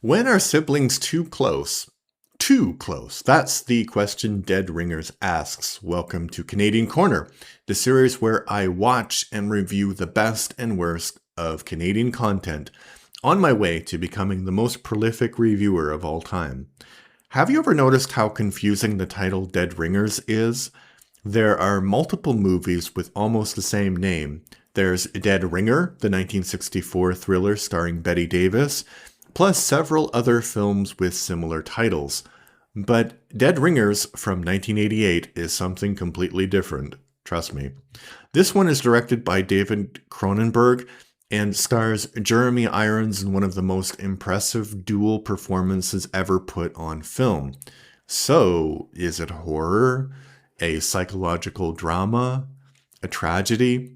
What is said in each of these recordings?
When are siblings too close? Too close. That's the question Dead Ringers asks. Welcome to Canadian Corner, the series where I watch and review the best and worst of Canadian content on my way to becoming the most prolific reviewer of all time. Have you ever noticed how confusing the title Dead Ringers is? There are multiple movies with almost the same name. There's Dead Ringer, the 1964 thriller starring Bette Davis, plus several other films with similar titles. But Dead Ringers from 1988 is something completely different. Trust me. This one is directed by David Cronenberg and stars Jeremy Irons in one of the most impressive dual performances ever put on film. So, is it horror? A psychological drama? A tragedy?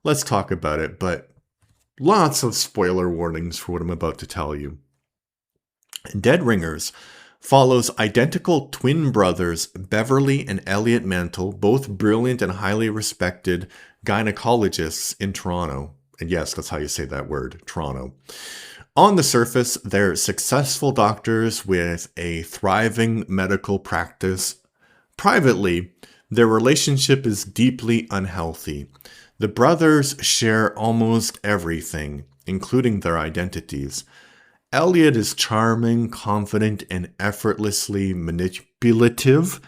Let's talk about it, but lots of spoiler warnings for what I'm about to tell you. Dead Ringers follows identical twin brothers Beverly and Elliot Mantle, both brilliant and highly respected gynecologists in Toronto. And yes, that's how you say that word, Toronto. On the surface, they're successful doctors with a thriving medical practice. Privately, their relationship is deeply unhealthy. The brothers share almost everything, including their identities. Elliot is charming, confident, and effortlessly manipulative.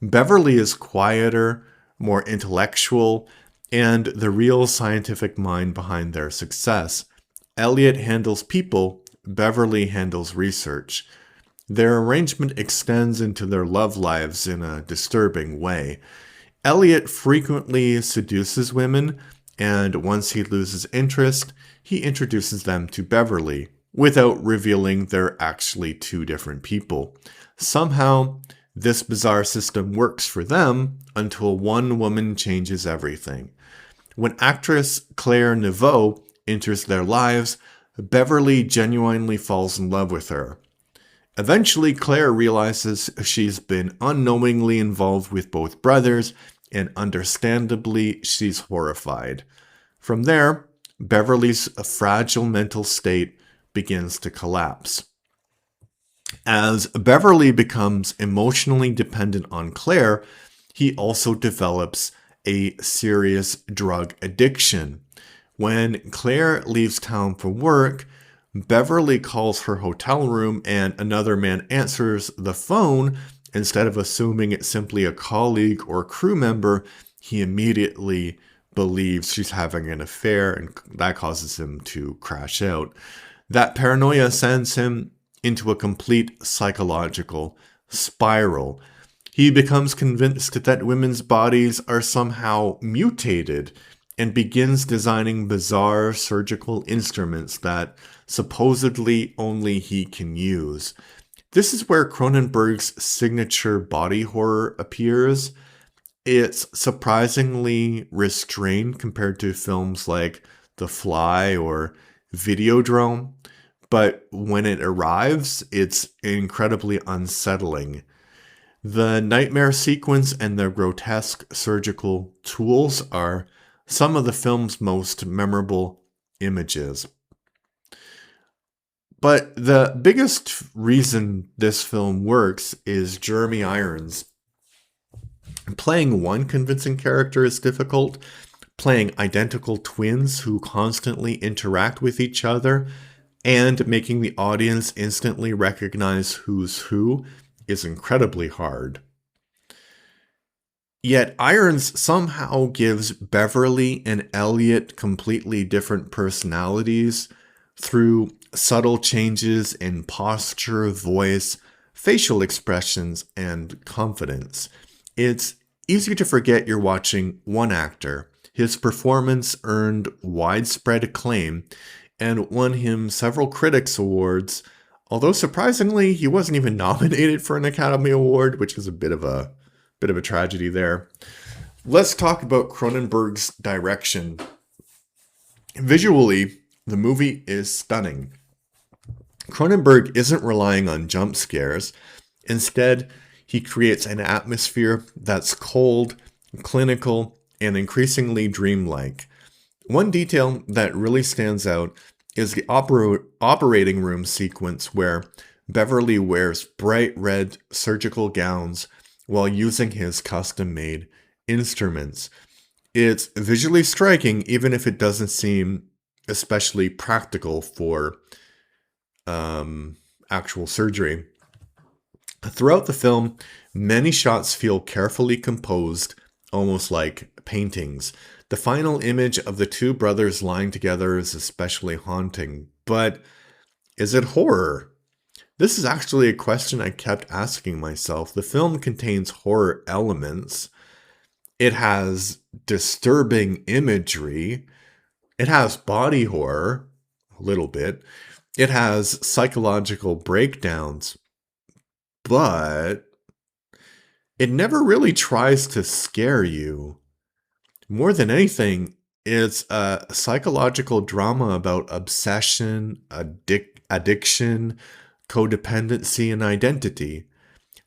Beverly is quieter, more intellectual, and the real scientific mind behind their success. Elliot handles people, Beverly handles research. Their arrangement extends into their love lives in a disturbing way. Elliot frequently seduces women, and once he loses interest, he introduces them to Beverly, without revealing they're actually two different people. Somehow, this bizarre system works for them until one woman changes everything. When actress Claire Neveu enters their lives, Beverly genuinely falls in love with her. Eventually, Claire realizes she's been unknowingly involved with both brothers, and understandably, she's horrified. From there, Beverly's fragile mental state begins to collapse. As Beverly becomes emotionally dependent on Claire, he also develops a serious drug addiction. When Claire leaves town for work, Beverly calls her hotel room and another man answers the phone. Instead of assuming it's simply a colleague or crew member, he immediately believes she's having an affair, and that causes him to crash out. That paranoia sends him into a complete psychological spiral. He becomes convinced that women's bodies are somehow mutated and begins designing bizarre surgical instruments that supposedly only he can use. This is where Cronenberg's signature body horror appears. It's surprisingly restrained compared to films like The Fly or Videodrome, but when it arrives, it's incredibly unsettling. The nightmare sequence and the grotesque surgical tools are some of the film's most memorable images. But the biggest reason this film works is Jeremy Irons. Playing one convincing character is difficult. Playing identical twins who constantly interact with each other and making the audience instantly recognize who's who is incredibly hard. Yet Irons somehow gives Beverly and Elliot completely different personalities through subtle changes in posture, voice, facial expressions, and confidence. It's easy to forget you're watching one actor. His performance earned widespread acclaim and won him several critics awards, although surprisingly, he wasn't even nominated for an Academy Award, which is a bit of a tragedy there. Let's talk about Cronenberg's direction. Visually, the movie is stunning. Cronenberg isn't relying on jump scares. Instead, he creates an atmosphere that's cold, clinical, and increasingly dreamlike. One detail that really stands out is the operating room sequence where Beverly wears bright red surgical gowns while using his custom-made instruments. It's visually striking, even if it doesn't seem especially practical for actual surgery. Throughout the film, many shots feel carefully composed, almost like paintings. The final image of the two brothers lying together is especially haunting. But is it horror? This is actually a question I kept asking myself. The film contains horror elements. It has disturbing imagery. It has body horror, a little bit. It has psychological breakdowns. But it never really tries to scare you. More than anything, it's a psychological drama about obsession, addiction, codependency, and identity.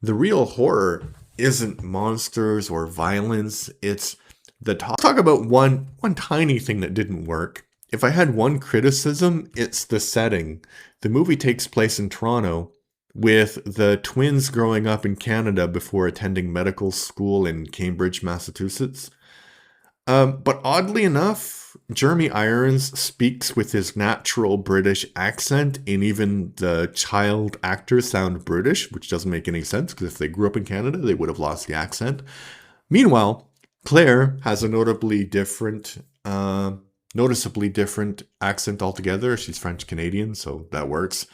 The real horror isn't monsters or violence. It's the talk about one tiny thing that didn't work. If I had one criticism, it's the setting. The movie takes place in Toronto, with the twins growing up in Canada before attending medical school in Cambridge, Massachusetts. But oddly enough, Jeremy Irons speaks with his natural British accent, and even the child actors sound British, which doesn't make any sense, because if they grew up in Canada, they would have lost the accent. Meanwhile, Claire has a noticeably different accent altogether. She's French-Canadian, so that works.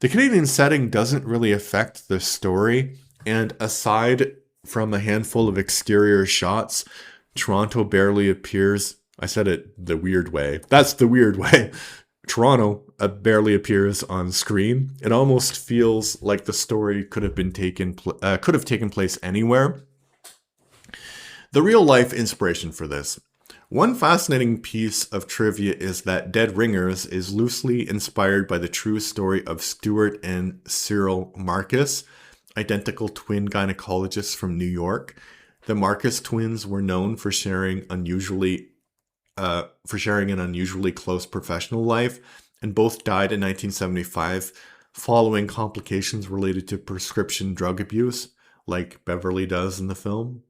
The Canadian setting doesn't really affect the story, and aside from a handful of exterior shots, Toronto barely appears. I said it the weird way. That's the weird way. Toronto barely appears on screen. It almost feels like the story could have taken place anywhere. The real life inspiration for this. One fascinating piece of trivia is that Dead Ringers is loosely inspired by the true story of Stuart and Cyril Marcus, identical twin gynecologists from New York. The Marcus twins were known for sharing an unusually close professional life, and both died in 1975 following complications related to prescription drug abuse, like Beverly does in the film,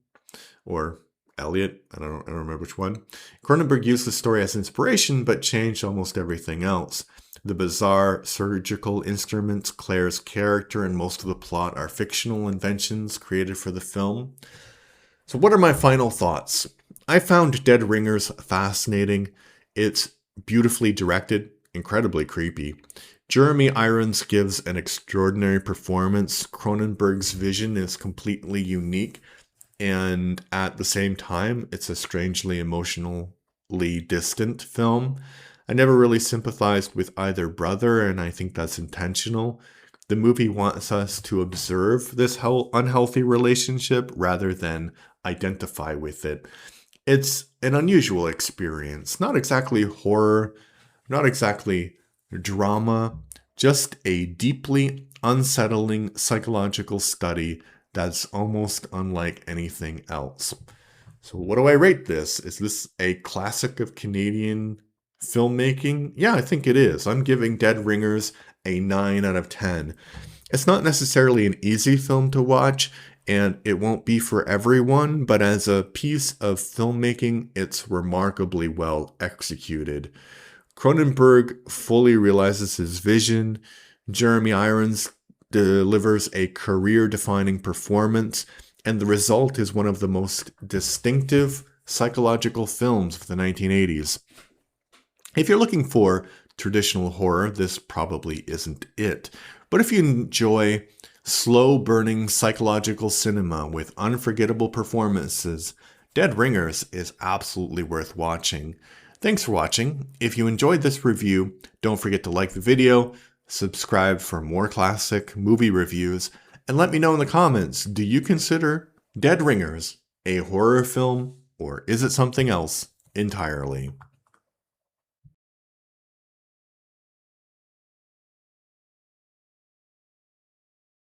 or Elliot, I don't remember which one. Cronenberg used the story as inspiration, but changed almost everything else. The bizarre surgical instruments, Claire's character, and most of the plot are fictional inventions created for the film. So what are my final thoughts? I found Dead Ringers fascinating. It's beautifully directed, incredibly creepy. Jeremy Irons gives an extraordinary performance. Cronenberg's vision is completely unique. And at the same time, it's a strangely emotionally distant film. I never really sympathized with either brother, and I think that's intentional. The movie wants us to observe this unhealthy relationship rather than identify with it. It's an unusual experience. Not exactly horror, not exactly drama, just a deeply unsettling psychological study that's almost unlike anything else. So what do I rate this? Is this a classic of Canadian filmmaking? Yeah, I think it is. I'm giving Dead Ringers a 9 out of 10. It's not necessarily an easy film to watch, and it won't be for everyone, but as a piece of filmmaking, it's remarkably well executed. Cronenberg fully realizes his vision. Jeremy Irons delivers a career-defining performance, and the result is one of the most distinctive psychological films of the 1980s. If you're looking for traditional horror, this probably isn't it. But if you enjoy slow-burning psychological cinema with unforgettable performances, Dead Ringers is absolutely worth watching. Thanks for watching. If you enjoyed this review, don't forget to like the video, subscribe for more classic movie reviews, and let me know in the comments, do you consider Dead Ringers a horror film, or is it something else entirely?